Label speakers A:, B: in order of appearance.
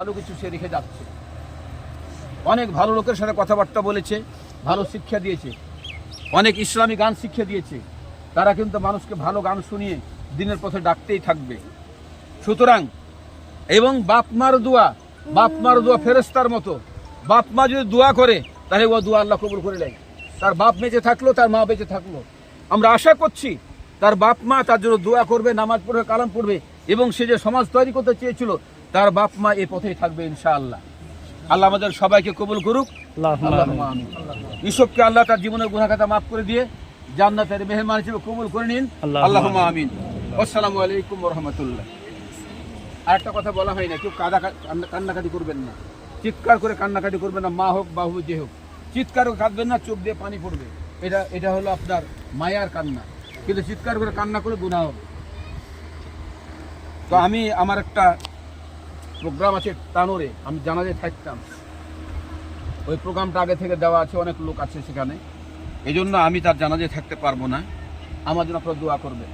A: ভালো কিছু সে রেখে যাচ্ছে। অনেক ভালো লোকের সাথে কথাবার্তা বলেছে, ভালো শিক্ষা দিয়েছে, অনেক ইসলামী গান শিক্ষা দিয়েছে। তারা কিন্তু মানুষকে ভালো গান শুনিয়ে দিনের পথে ডাকতেই থাকবে। সুতরাং এবং বাপ মার দোয়া ফেরেশতার মতো। বাপ মা যদি দোয়া করে তাহলে ও দোয়া আল্লাহ কবুল করে নেয়। তার বাপ বেঁচে থাকলো, তার মা বেঁচে থাকলো, আমরা আশা করছি তার বাপ মা তার জন্য দোয়া করবে, নামাজ পড়বে, কালাম পড়বে, এবং সে যে সমাজ তৈরি করতে চেয়েছিল তার বাপ মা এই পথেই থাকবে ইনশাআল্লাহ। আল্লাহ আমাদের সবাইকে কবুল করুক। আল্লাহুম্মা আমিন। ইউসুফকে আল্লাহ তার জীবনের গুনাহ খাতা মাফ করে দিয়ে জান্নাতের মেহমান হিসেবে কবুল করে নিন। আল্লাহুম্মা আমিন। আসসালামু আলাইকুম ওয়া রাহমাতুল্লাহ। আরেকটা কথা বলা হয় না, কেউ কান্নাকাটি করবেন না, চিৎকার করে কান্নাকাটি করবেন না। মা হোক বাহু যে হোক, চিৎকার করে কাঁদবেন না, চোখ দিয়ে পানি পড়বে। এটা হলো আপনার মায়ার কান্না, কিন্তু চিৎকার করে কান্না করে গুনাহ হবে। তো আমি আমার একটা প্রোগ্রাম আছে তানোরে, আমি জানাজায় থাকতাম। ওই প্রোগ্রামটা আগে থেকে দেওয়া আছে, অনেক লোক আছে সেখানে, এই জন্য আমি তার জানাজায় থাকতে পারবো না। আমার জন্য আপনারা দোয়া করবেন।